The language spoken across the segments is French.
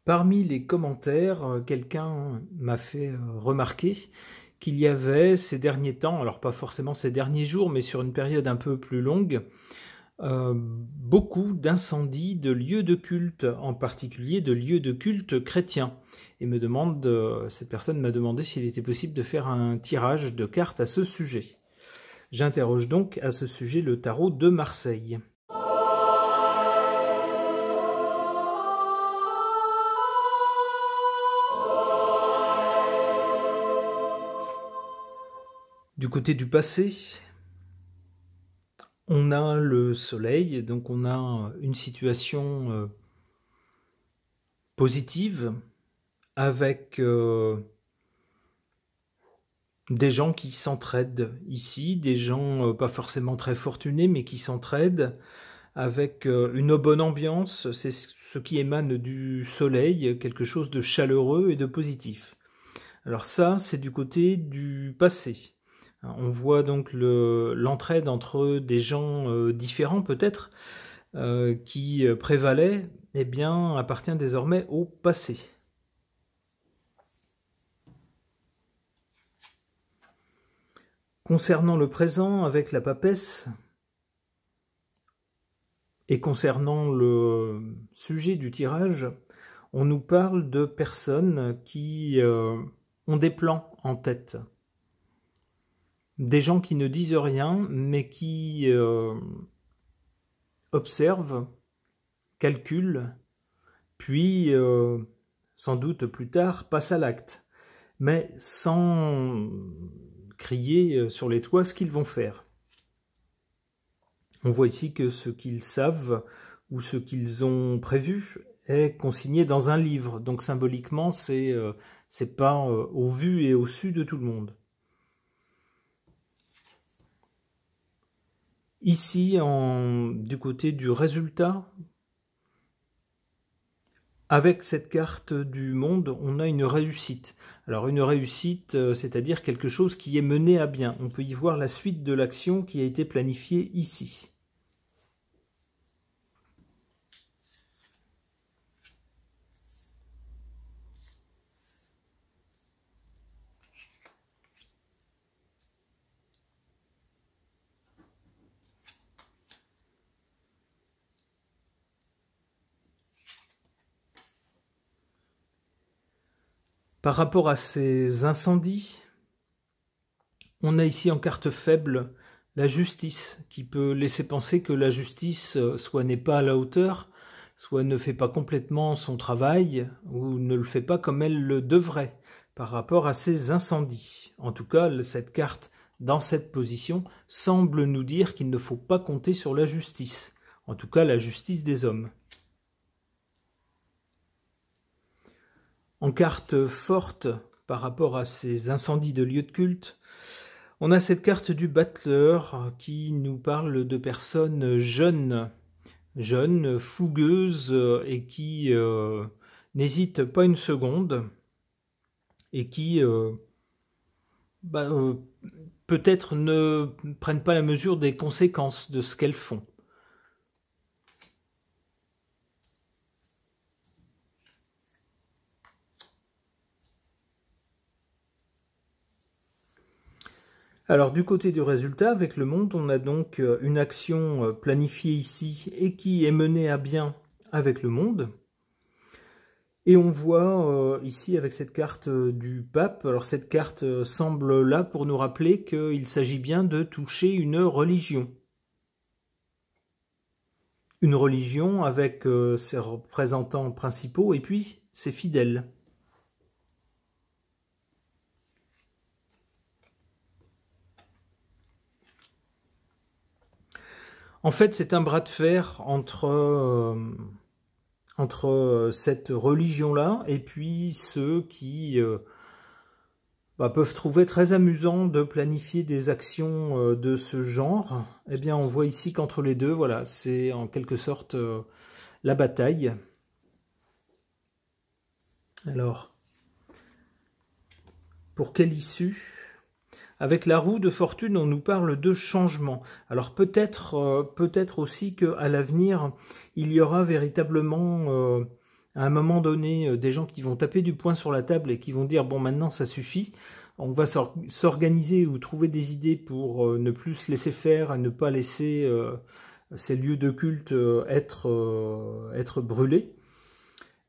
Parmi les commentaires, quelqu'un m'a fait remarquer qu'il y avait ces derniers temps, alors pas forcément ces derniers jours, mais sur une période un peu plus longue, beaucoup d'incendies de lieux de culte, en particulier de lieux de culte chrétiens. Et cette personne m'a demandé s'il était possible de faire un tirage de cartes à ce sujet. J'interroge donc à ce sujet le tarot de Marseille. Du côté du passé, on a le soleil, donc on a une situation positive avec des gens qui s'entraident ici, des gens pas forcément très fortunés, mais qui s'entraident avec une bonne ambiance. C'est ce qui émane du soleil, quelque chose de chaleureux et de positif. Alors ça, c'est du côté du passé. On voit donc l'entraide entre des gens différents peut-être qui prévalaient, eh bien, appartient désormais au passé. Concernant le présent avec la papesse et concernant le sujet du tirage, on nous parle de personnes qui ont des plans en tête. Des gens qui ne disent rien, mais qui observent, calculent, puis, sans doute plus tard, passent à l'acte, mais sans crier sur les toits ce qu'ils vont faire. On voit ici que ce qu'ils savent ou ce qu'ils ont prévu est consigné dans un livre, donc symboliquement, c'est pas au vu et au su de tout le monde. Ici, du côté du résultat, avec cette carte du monde, on a une réussite. Alors une réussite, c'est-à-dire quelque chose qui est mené à bien. On peut y voir la suite de l'action qui a été planifiée ici. Par rapport à ces incendies, on a ici en carte faible la justice, qui peut laisser penser que la justice soit n'est pas à la hauteur, soit ne fait pas complètement son travail, ou ne le fait pas comme elle le devrait par rapport à ces incendies. En tout cas, cette carte, dans cette position, semble nous dire qu'il ne faut pas compter sur la justice, en tout cas la justice des hommes. En carte forte par rapport à ces incendies de lieux de culte, on a cette carte du battleur qui nous parle de personnes jeunes, fougueuses et qui n'hésitent pas une seconde et qui peut-être ne prennent pas la mesure des conséquences de ce qu'elles font. Alors du côté du résultat, avec le monde, on a donc une action planifiée ici et qui est menée à bien avec le monde. Et on voit ici avec cette carte du pape, alors cette carte semble là pour nous rappeler qu'il s'agit bien de toucher une religion. Une religion avec ses représentants principaux et puis ses fidèles. En fait, c'est un bras de fer entre cette religion-là et puis ceux qui peuvent trouver très amusant de planifier des actions de ce genre. Eh bien, on voit ici qu'entre les deux, voilà, c'est en quelque sorte la bataille. Alors, pour quelle issue ? Avec la roue de fortune, on nous parle de changement. Alors peut-être aussi qu'à l'avenir, il y aura véritablement À un moment donné, des gens qui vont taper du poing sur la table et qui vont dire « bon, maintenant, ça suffit », on va s'organiser ou trouver des idées pour ne plus se laisser faire et ne pas laisser ces lieux de culte être brûlés.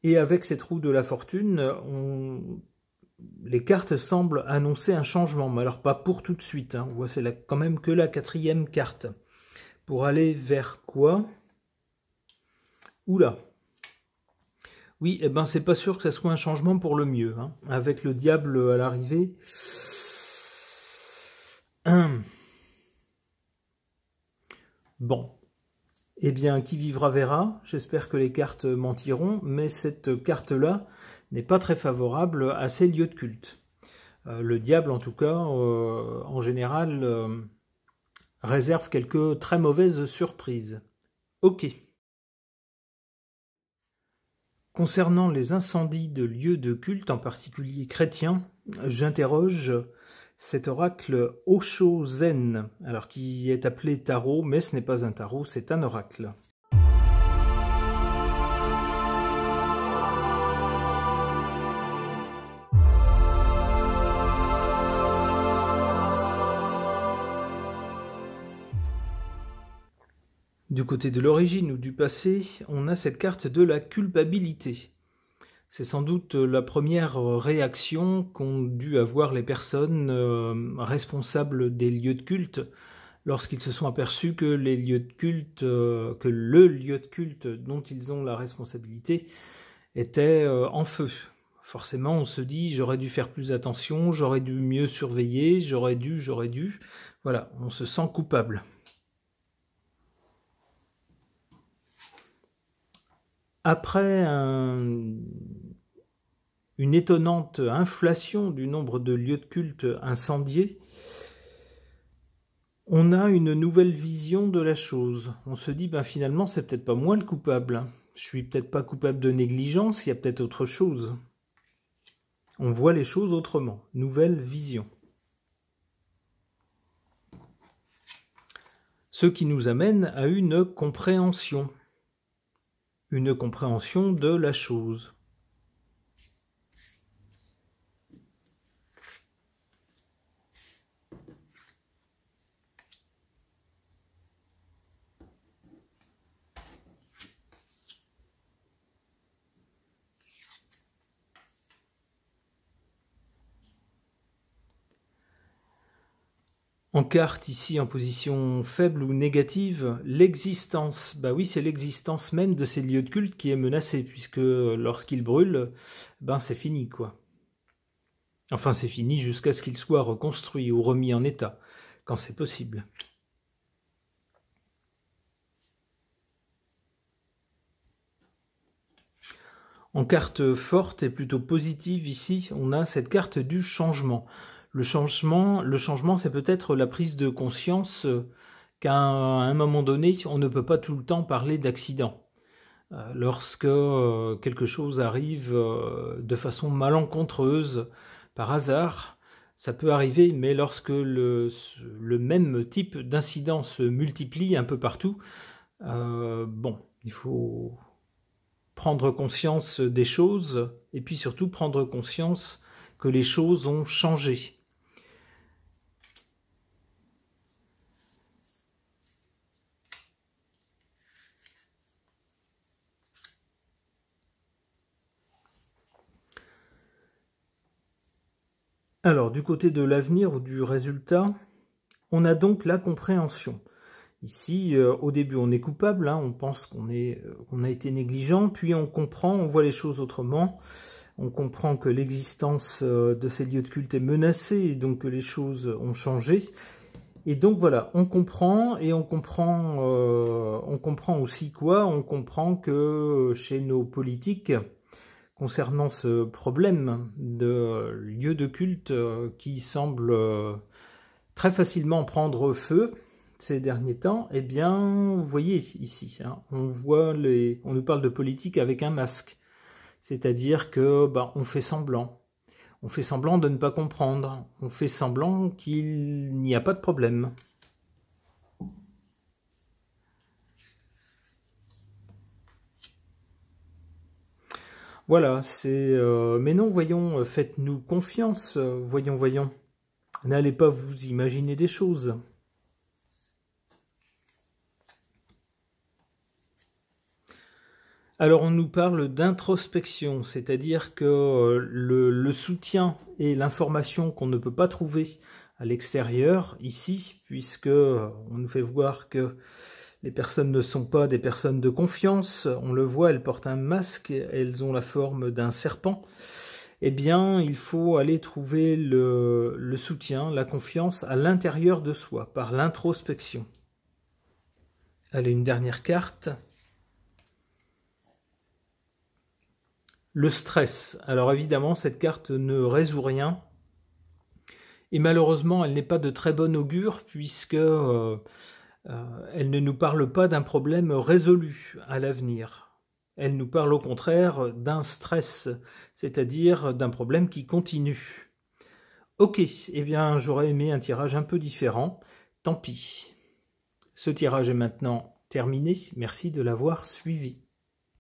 Et avec cette roue de la fortune, les cartes semblent annoncer un changement, mais alors pas pour tout de suite. Hein. On voit c'est quand même que la 4e carte. Pour aller vers quoi? Oula. Oui, eh ben c'est pas sûr que ça soit un changement pour le mieux. Hein. Avec le diable à l'arrivée. Bon. Eh bien, qui vivra verra. J'espère que les cartes mentiront, mais cette carte-là n'est pas très favorable à ces lieux de culte. Le diable, en tout cas, en général, réserve quelques très mauvaises surprises. Ok. Concernant les incendies de lieux de culte, en particulier chrétiens, j'interroge cet oracle Osho-zen, alors qui est appelé tarot, mais ce n'est pas un tarot, c'est un oracle. Du côté de l'origine ou du passé, on a cette carte de la culpabilité. C'est sans doute la première réaction qu'ont dû avoir les personnes responsables des lieux de culte lorsqu'ils se sont aperçus que les lieux de culte, que le lieu de culte dont ils ont la responsabilité était en feu. Forcément, on se dit, j'aurais dû faire plus attention, j'aurais dû mieux surveiller, j'aurais dû. Voilà, on se sent coupable. Après une étonnante inflation du nombre de lieux de culte incendiés, on a une nouvelle vision de la chose. On se dit, ben finalement, c'est peut-être pas moi le coupable. Je suis peut-être pas coupable de négligence, il y a peut-être autre chose. On voit les choses autrement. Nouvelle vision. Ce qui nous amène à une compréhension. Une compréhension de la chose. En carte, ici, en position faible ou négative, l'existence. Bah oui, c'est l'existence même de ces lieux de culte qui est menacée, puisque lorsqu'ils brûlent, ben c'est fini, quoi. Enfin, c'est fini jusqu'à ce qu'ils soient reconstruits ou remis en état, quand c'est possible. En carte forte et plutôt positive, ici, on a cette carte du changement. Le changement, c'est peut-être la prise de conscience qu'à un moment donné, on ne peut pas tout le temps parler d'accident. Lorsque quelque chose arrive de façon malencontreuse, par hasard, ça peut arriver, mais lorsque le même type d'incident se multiplie un peu partout, bon, il faut prendre conscience des choses, et puis surtout prendre conscience que les choses ont changé. Alors, du côté de l'avenir ou du résultat, on a donc la compréhension. Ici, au début, on est coupable, hein, on pense qu'on a été négligent, puis on comprend, on voit les choses autrement, on comprend que l'existence de ces lieux de culte est menacée, et donc que les choses ont changé. Et donc voilà, on comprend, et on comprend aussi quoi? On comprend que chez nos politiques, concernant ce problème de lieux de culte qui semble très facilement prendre feu ces derniers temps, eh bien, vous voyez ici, hein, on nous parle de politique avec un masque, c'est-à-dire que on fait semblant de ne pas comprendre, on fait semblant qu'il n'y a pas de problème. Voilà, c'est... mais non, voyons, faites-nous confiance, voyons, voyons. N'allez pas vous imaginer des choses. Alors on nous parle d'introspection, c'est-à-dire que le soutien et l'information qu'on ne peut pas trouver à l'extérieur, ici, puisque on nous fait voir que les personnes ne sont pas des personnes de confiance, on le voit, elles portent un masque, elles ont la forme d'un serpent, eh bien il faut aller trouver le soutien, la confiance à l'intérieur de soi, par l'introspection. Allez, une dernière carte. Le stress. Alors évidemment, cette carte ne résout rien. Et malheureusement, elle n'est pas de très bon augure puisque elle ne nous parle pas d'un problème résolu à l'avenir. Elle nous parle au contraire d'un stress, c'est-à-dire d'un problème qui continue. Ok, eh bien j'aurais aimé un tirage un peu différent. Tant pis. Ce tirage est maintenant terminé. Merci de l'avoir suivi.